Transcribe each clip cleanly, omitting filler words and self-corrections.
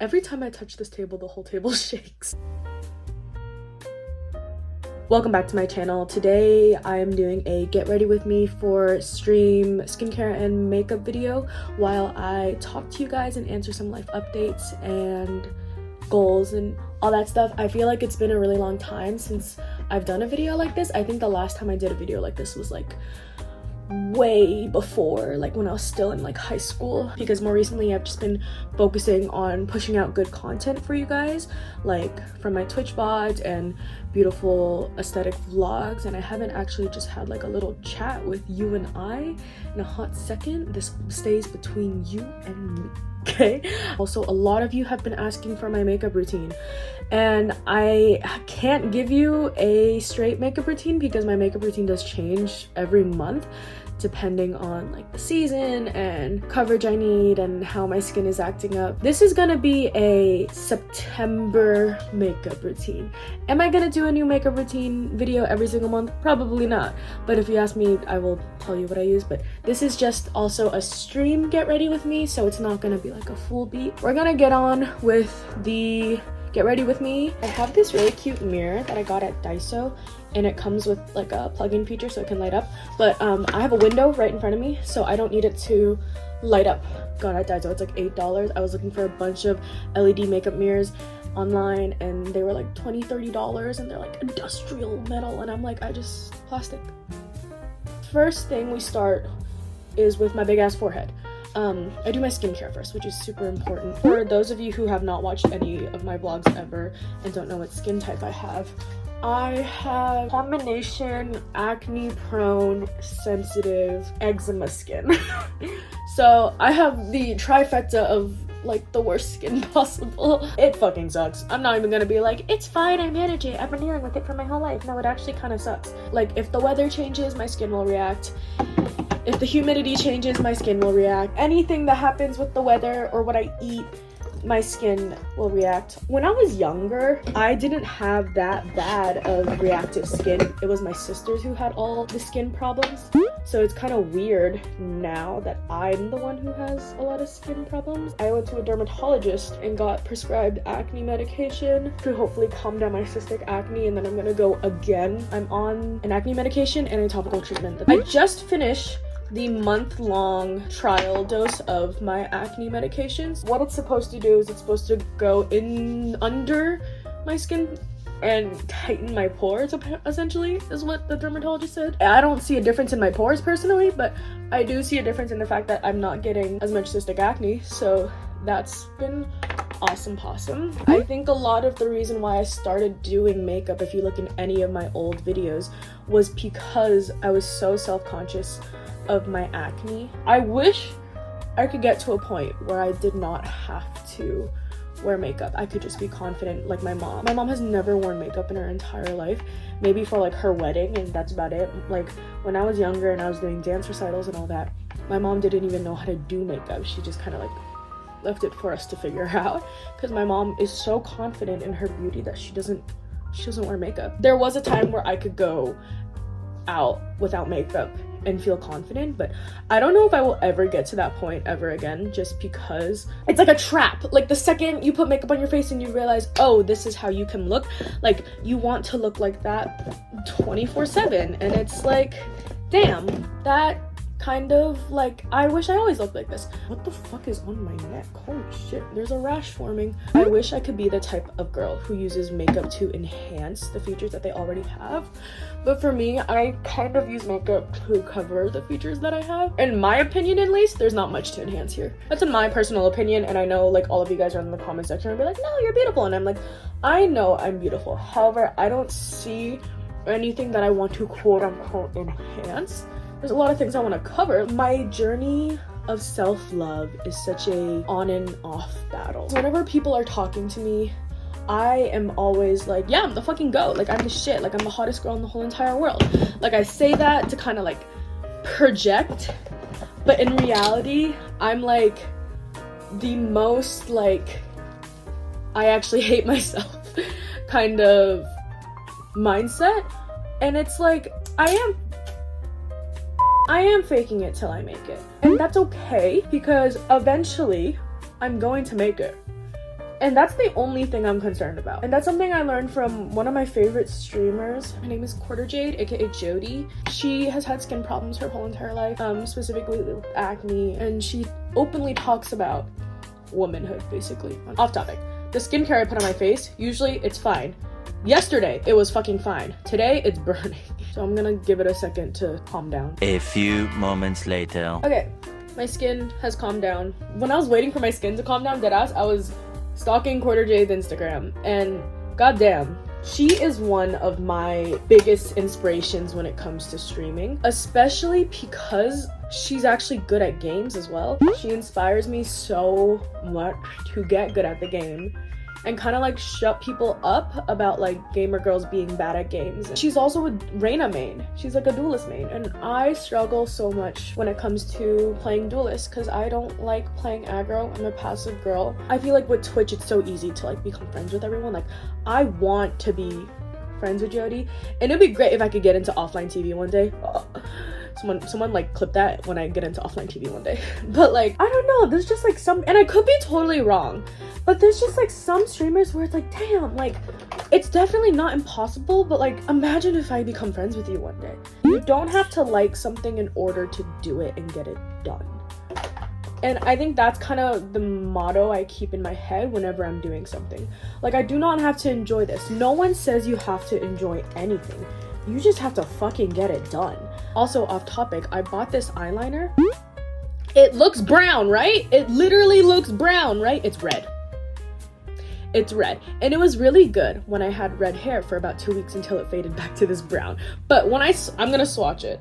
Every time I touch this table, the whole table shakes. Welcome back to my channel. Today I am doing a get ready with me for stream skincare and makeup video while I talk to you guys and answer some life updates and goals and all that stuff. I feel like it's been a really long time since I've done a video like this. I think the last time I did a video like this was like way before, like when I was still in like high school, because more recently I've just been focusing on pushing out good content for you guys, like from my Twitch VODs and beautiful aesthetic vlogs, and I haven't actually just had like a little chat with you and I in a hot second. This stays between you and me, okay? Also, a lot of you have been asking for my makeup routine, and I can't give you a straight makeup routine because my makeup routine does change every month depending on like the season and coverage I need and how my skin is acting up. This is gonna be a September makeup routine. Am I gonna do a new makeup routine video every single month? Probably not, but if you ask me, I will tell you what I use. But this is just also a stream get ready with me, so it's not gonna be like a full beat. We're gonna get on with the get ready with me. I have this really cute mirror that I got at Daiso, and it comes with like a plug-in feature so it can light up, but I have a window right in front of me, so I don't need it to light up. Got at Daiso, it's like $8. I was looking for a bunch of LED makeup mirrors online and they were like $20-$30, and they're like industrial metal, and I'm like, plastic. First thing we start is with my big ass forehead. I do my skincare first, which is super important. For those of you who have not watched any of my vlogs ever and don't know what skin type I have combination acne prone sensitive eczema skin. So I have the trifecta of like the worst skin possible. It fucking sucks. I'm not even gonna be like, it's fine, I manage it, I've been dealing with it for my whole life. No, it actually kind of sucks. Like, if the weather changes, my skin will react. If the humidity changes, my skin will react. Anything that happens with the weather or what I eat, my skin will react. When I was younger, I didn't have that bad of reactive skin. It was my sisters who had all the skin problems. So it's kind of weird now that I'm the one who has a lot of skin problems. I went to a dermatologist and got prescribed acne medication to hopefully calm down my cystic acne, and then I'm gonna go again. I'm on an acne medication and a topical treatment. I just finished the month-long trial dose of my acne medications. What it's supposed to do is it's supposed to go in under my skin and tighten my pores, essentially, is what the dermatologist said. I don't see a difference in my pores personally, but I do see a difference in the fact that I'm not getting as much cystic acne, so that's been awesome possum. I think a lot of the reason why I started doing makeup, if you look in any of my old videos, was because I was so self-conscious of my acne. I wish I could get to a point where I did not have to wear makeup. I could just be confident like my mom. My mom has never worn makeup in her entire life, maybe for like her wedding, and that's about it. Like when I was younger and I was doing dance recitals and all that, my mom didn't even know how to do makeup. She just kind of like left it for us to figure out, because my mom is so confident in her beauty that she doesn't wear makeup. There was a time where I could go out without makeup and feel confident, but I don't know if I will ever get to that point ever again, just because it's like a trap. Like the second you put makeup on your face and you realize, oh, this is how you can look, like you want to look like that 24/7, and it's like, damn, that kind of like, I wish I always looked like this. What the fuck is on my neck? Holy shit, there's a rash forming. I wish I could be the type of girl who uses makeup to enhance the features that they already have, but for me, I kind of use makeup to cover the features that I have. In my opinion, at least, there's not much to enhance here. That's in my personal opinion, and I know like all of you guys are in the comment section and be like, no, you're beautiful, and I'm like, I know I'm beautiful. However, I don't see anything that I want to quote unquote enhance. There's a lot of things I want to cover. My journey of self-love is such a on and off battle. So whenever people are talking to me, I am always like, yeah, I'm the fucking GOAT. Like, I'm the shit. Like, I'm the hottest girl in the whole entire world. Like, I say that to kind of like project, but in reality, I'm like the most like, I actually hate myself kind of mindset. And it's like, I am faking it till I make it. And that's okay, because eventually I'm going to make it. And that's the only thing I'm concerned about. And that's something I learned from one of my favorite streamers. Her name is Quarter Jade, aka Jody. She has had skin problems her whole entire life, specifically with acne, and she openly talks about womanhood, basically. Off topic. The skincare I put on my face, usually it's fine. Yesterday, it was fucking fine. Today, it's burning. So I'm gonna give it a second to calm down. A few moments later. Okay, my skin has calmed down. When I was waiting for my skin to calm down, deadass, I was stalking Quarter Jade's Instagram, and goddamn, she is one of my biggest inspirations when it comes to streaming, especially because she's actually good at games as well. She inspires me so much to get good at the game and kind of like shut people up about like gamer girls being bad at games. She's also a Reina main. She's like a duelist main, and I struggle so much when it comes to playing duelist because I don't like playing aggro. I'm a passive girl. I feel like with Twitch it's so easy to like become friends with everyone. Like I want to be friends with Jody, and it'd be great if I could get into offline TV one day. Someone like clip that when I get into offline TV one day. But like, I don't know, there's just like some, and I could be totally wrong, but there's just like some streamers where it's like, damn, like it's definitely not impossible, but like imagine if I become friends with you one day. You don't have to like something in order to do it and get it done. And I think that's kind of the motto I keep in my head whenever I'm doing something. Like, I do not have to enjoy this. No one says you have to enjoy anything. You just have to fucking get it done. Also, off topic, I bought this eyeliner. It looks brown, right? It literally looks brown, right? It's red. It's red. And it was really good when I had red hair for about 2 weeks until it faded back to this brown. But when I'm gonna swatch it.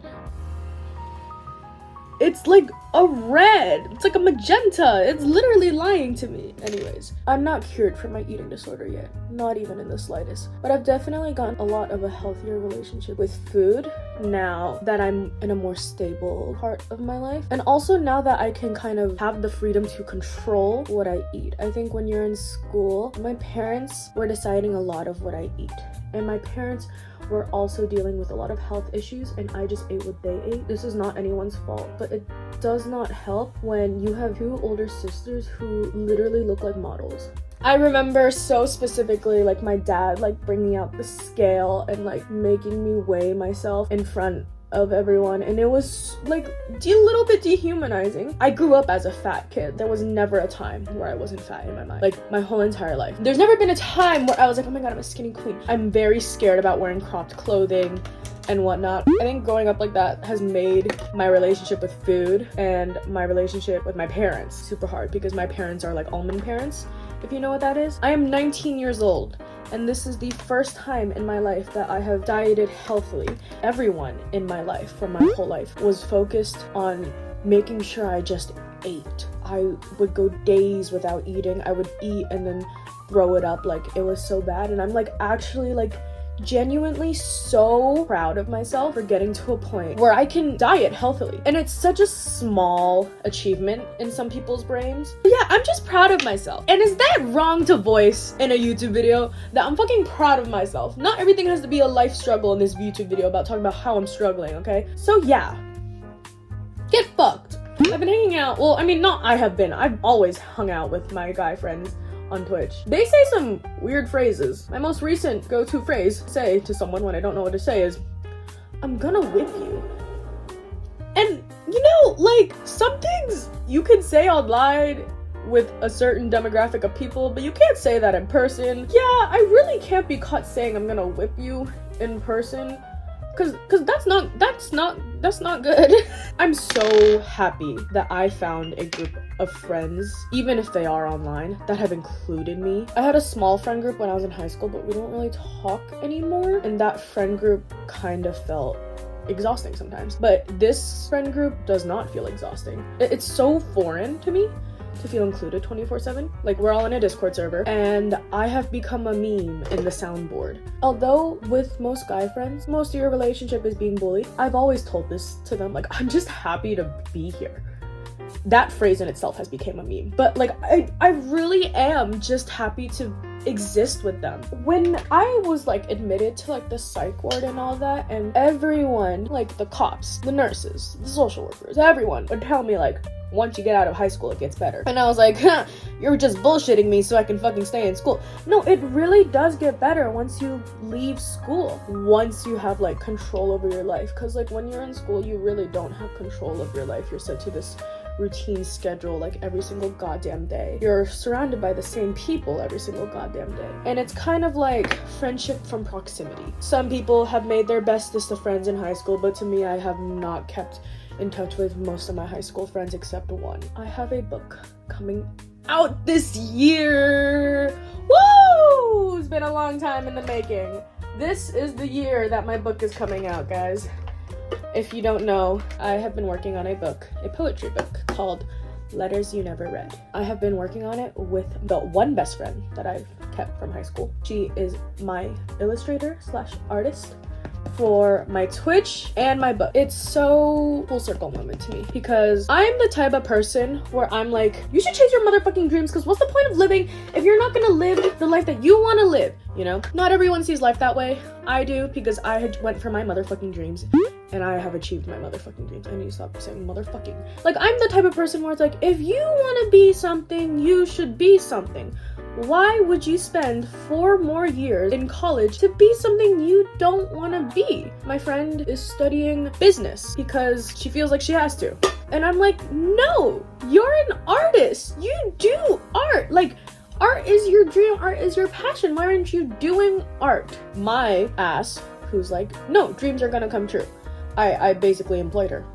It's like a red. It's like a magenta. It's literally lying to me. Anyways, I'm not cured from my eating disorder yet. Not even in the slightest. But I've definitely gotten a lot of a healthier relationship with food now that I'm in a more stable part of my life. And also now that I can kind of have the freedom to control what I eat. I think when you're in school, my parents were deciding a lot of what I eat. And my parents were also dealing with a lot of health issues, and I just ate what they ate. This is not anyone's fault, but it does not help when you have 2 older sisters who literally look like models. I remember so specifically like my dad like bringing out the scale and like making me weigh myself in front of everyone, and it was like a little bit dehumanizing. I grew up as a fat kid. There was never a time where I wasn't fat in my mind, like my whole entire life. There's never been a time where I was like, oh my god, I'm a skinny queen. I'm very scared about wearing cropped clothing and whatnot. I think growing up like that has made my relationship with food and my relationship with my parents super hard, because my parents are like almond parents, if you know what that is. I am 19 years old, and this is the first time in my life that I have dieted healthily. Everyone in my life, for my whole life, was focused on making sure I just ate. I would go days without eating. I would eat and then throw it up, like it was so bad. And I'm like actually like genuinely so proud of myself for getting to a point where I can diet healthily. And it's such a small achievement in some people's brains. But yeah, I'm just proud of myself. And is that wrong to voice in a YouTube video that I'm fucking proud of myself? Not everything has to be a life struggle in this YouTube video about talking about how I'm struggling, okay? So yeah, get fucked. I've been hanging out, well, I mean, not I have been, I've always hung out with my guy friends on Twitch. They say some weird phrases. My most recent go-to phrase to say to someone when I don't know what to say is, I'm gonna whip you. And you know, like, some things you can say online with a certain demographic of people, but you can't say that in person. Yeah, I really can't be caught saying I'm gonna whip you in person, cause that's not good. I'm so happy that I found a group of friends, even if they are online, that have included me. I had a small friend group when I was in high school, but we don't really talk anymore, and that friend group kind of felt exhausting sometimes. But this friend group does not feel exhausting. It's so foreign to me to feel included 24/7. Like, we're all in a Discord server, and I have become a meme in the soundboard. Although with most guy friends, most of your relationship is being bullied, I've always told this to them, like, I'm just happy to be here. That phrase in itself has become a meme. But like, I really am just happy to exist with them. When I was like admitted to like the psych ward and all that, and everyone, like the cops, the nurses, the social workers, everyone would tell me like, once you get out of high school, it gets better. And I was like, huh, you're just bullshitting me so I can fucking stay in school. No, it really does get better once you leave school. Once you have like control over your life. Because like when you're in school, you really don't have control of your life. You're set to this routine schedule like every single goddamn day. You're surrounded by the same people every single goddamn day. And it's kind of like friendship from proximity. Some people have made their bestest of friends in high school, but to me, I have not kept in touch with most of my high school friends except one. I have a book coming out this year. Woo! It's been a long time in the making. This is the year that my book is coming out, guys. If you don't know, I have been working on a book, a poetry book called Letters You Never Read. I have been working on it with the one best friend that I've kept from high school. She is my illustrator / artist for my Twitch and my book. It's so full circle moment to me because I'm the type of person where I'm like, you should chase your motherfucking dreams, because what's the point of living if you're not gonna live the life that you want to live, you know? Not everyone sees life that way. I do, because I had went for my motherfucking dreams and I have achieved my motherfucking dreams. I need to stop saying motherfucking. Like, I'm the type of person where it's like, if you want to be something, you should be something. Why would you spend 4 more years in college to be something you don't want to be? My friend is studying business because she feels like she has to. And I'm like, no, you're an artist. You do art. Like, art is your dream. Art is your passion. Why aren't you doing art? My ass, who's like, no, dreams are gonna come true. I basically employed her.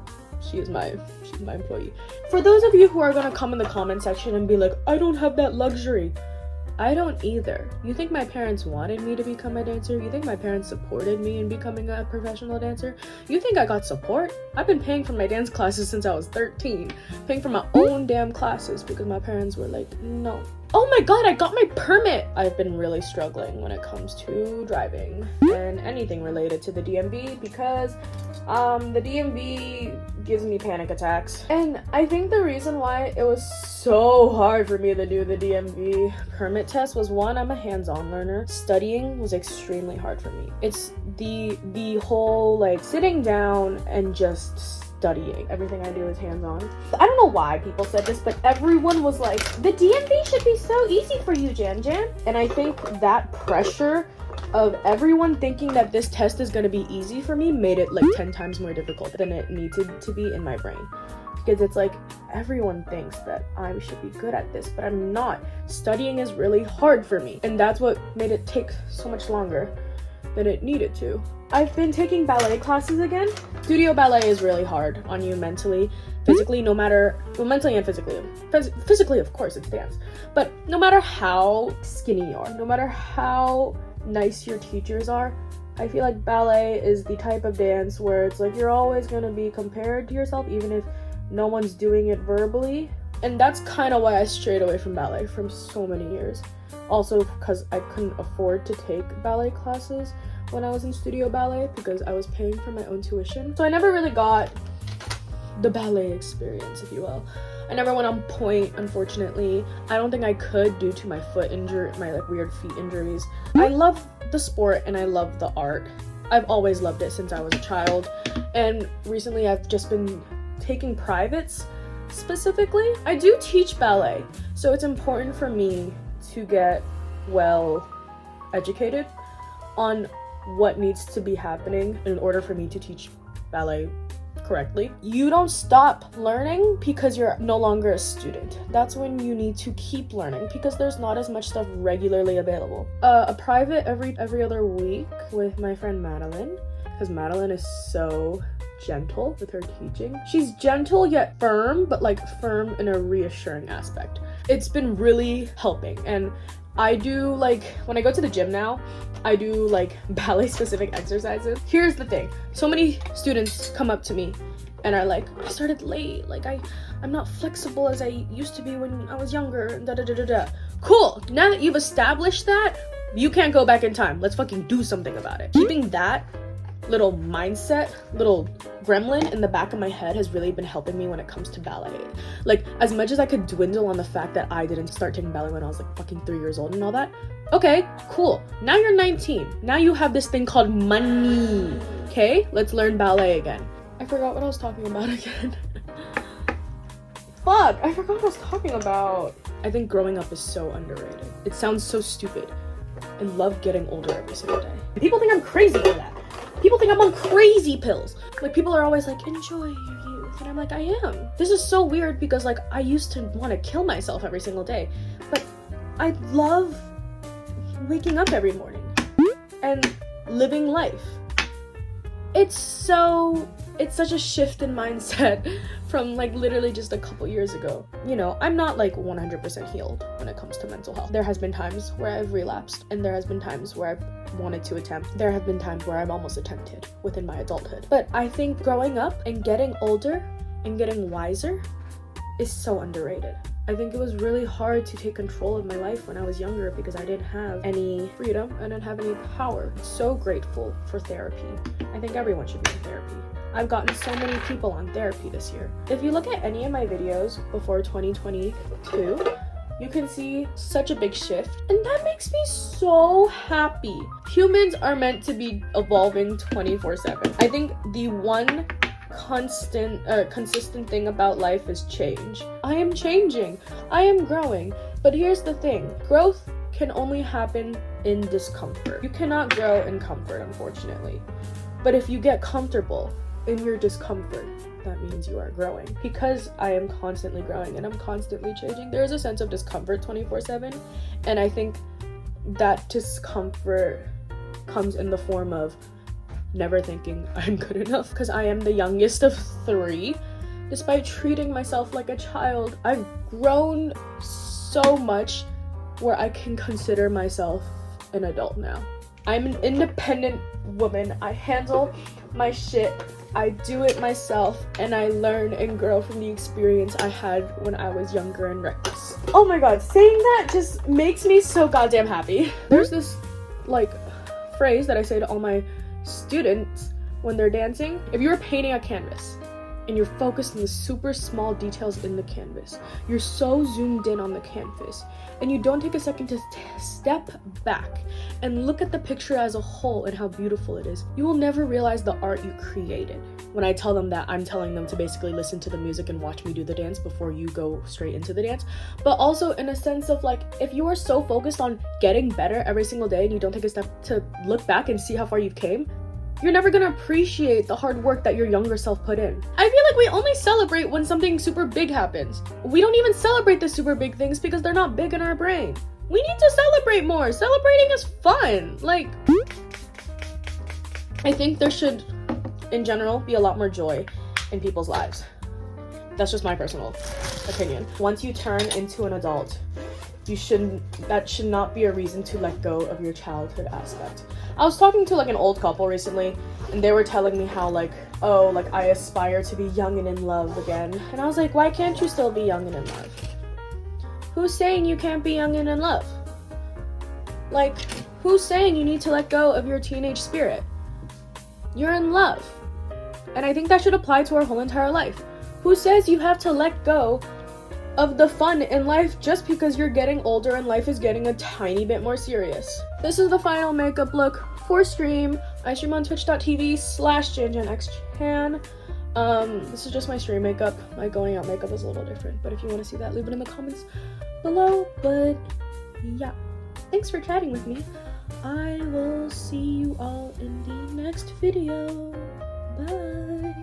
She's my employee. For those of you who are gonna come in the comment section and be like, I don't have that luxury. I don't either. You think my parents wanted me to become a dancer? You think my parents supported me in becoming a professional dancer? You think I got support? I've been paying for my dance classes since I was 13. Paying for my own damn classes because my parents were like, no. Oh my god, I got my permit! I've been really struggling when it comes to driving and anything related to the DMV because the DMV gives me panic attacks. And I think the reason why it was so hard for me to do the DMV permit test was, one, I'm a hands-on learner. Studying was extremely hard for me. It's the whole like sitting down and just studying. Everything I do is hands-on. I don't know why people said this, but everyone was like, the DMV should be so easy for you, Jan Jan. And I think that pressure of everyone thinking that this test is going to be easy for me made it like 10 times more difficult than it needed to be in my brain. Because it's like, everyone thinks that I should be good at this, but I'm not. Studying is really hard for me. And that's what made it take so much longer than it needed to. I've been taking ballet classes again. Studio ballet is really hard on you mentally, physically, no matter, well, mentally and physically. Physically, of course, it's dance. But no matter how skinny you are, no matter how nice your teachers are, I feel like ballet is the type of dance where it's like you're always going to be compared to yourself, even if no one's doing it verbally. And that's kind of why I strayed away from ballet from so many years. Also because I couldn't afford to take ballet classes when I was in studio ballet because I was paying for my own tuition. So I never really got the ballet experience, if you will. I never went on point, unfortunately. I don't think I could due to my foot injury, my like weird feet injuries. I love the sport and I love the art. I've always loved it since I was a child. And recently I've just been taking privates specifically. I do teach ballet, so it's important for me to get well educated on what needs to be happening in order for me to teach ballet correctly. You don't stop learning because you're no longer a student. That's when you need to keep learning because there's not as much stuff regularly available. A private every other week with my friend Madeline, because Madeline is so gentle with her teaching. She's gentle yet firm, but like firm in a reassuring aspect. It's been really helping. And I do, like, when I go to the gym now, I do like ballet specific exercises. Here's the thing. So many students come up to me and are like, I started late. Like I'm not flexible as I used to be when I was younger. Da da da da da. Cool. Now that you've established that, you can't go back in time. Let's fucking do something about it. Keeping that little mindset, little gremlin in the back of my head has really been helping me when it comes to ballet. Like, as much as I could dwindle on the fact that I didn't start taking ballet when I was like fucking 3 years old and all that, okay, cool. Now you're 19. Now you have this thing called money. Okay, let's learn ballet again. I forgot what I was talking about again. fuck? I forgot what I was talking about. I think growing up is so underrated. It sounds so stupid. I love getting older every single day. People think I'm crazy for that. People think I'm on crazy pills. Like, people are always like, enjoy your youth. And I'm like, I am. This is so weird because, like, I used to want to kill myself every single day. But I love waking up every morning and living life. It's such a shift in mindset from like literally just a couple years ago. You know, I'm not like 100% healed when it comes to mental health. There has been times where I've relapsed, and there has been times where I've wanted to attempt. There have been times where I've almost attempted within my adulthood. But I think growing up and getting older and getting wiser is so underrated. I think it was really hard to take control of my life when I was younger because I didn't have any freedom, I didn't have any power. So grateful for therapy. I think everyone should be in therapy. I've gotten so many people on therapy this year. If you look at any of my videos before 2022, you can see such a big shift, and that makes me so happy. Humans are meant to be evolving 24/7. I think the one consistent thing about life is change. I am changing. I am growing. But here's the thing. Growth can only happen in discomfort. You cannot grow in comfort, unfortunately. But if you get comfortable in your discomfort, that means you are growing. Because I am constantly growing and I'm constantly changing, there is a sense of discomfort 24/7. And I think that discomfort comes in the form of never thinking I'm good enough, because I am the youngest of 3. Despite treating myself like a child, I've grown so much where I can consider myself an adult now. I'm an independent woman. I handle my shit. I do it myself, and I learn and grow from the experience I had when I was younger and reckless. Oh my god, saying that just makes me so goddamn happy. There's this like phrase that I say to all my students when they're dancing. If you're painting a canvas and you're focused on the super small details in the canvas, you're so zoomed in on the canvas, and you don't take a second to step back and look at the picture as a whole and how beautiful it is, you will never realize the art you created. When I tell them that, I'm telling them to basically listen to the music and watch me do the dance before you go straight into the dance. But also in a sense of like, if you are so focused on getting better every single day and you don't take a step to look back and see how far you've came, you're never gonna appreciate the hard work that your younger self put in. I feel like we only celebrate when something super big happens. We don't even celebrate the super big things because they're not big in our brain. We need to celebrate more. Celebrating is fun. Like, I think there should, in general, be a lot more joy in people's lives. That's just my personal opinion. Once you turn into an adult, that should not be a reason to let go of your childhood aspect. I was talking to like an old couple recently, and they were telling me how like, oh, like I aspire to be young and in love again. And I was like, why can't you still be young and in love? Who's saying you can't be young and in love? Like, who's saying you need to let go of your teenage spirit? You're in love. And I think that should apply to our whole entire life. Who says you have to let go of the fun in life just because you're getting older and life is getting a tiny bit more serious? This is the final makeup look for stream. I stream on twitch.tv/JanJanXChan. This is just my stream makeup. My going out makeup is a little different, but if you want to see that, leave it in the comments below. But yeah, thanks for chatting with me. I will see you all in the next video. Bye.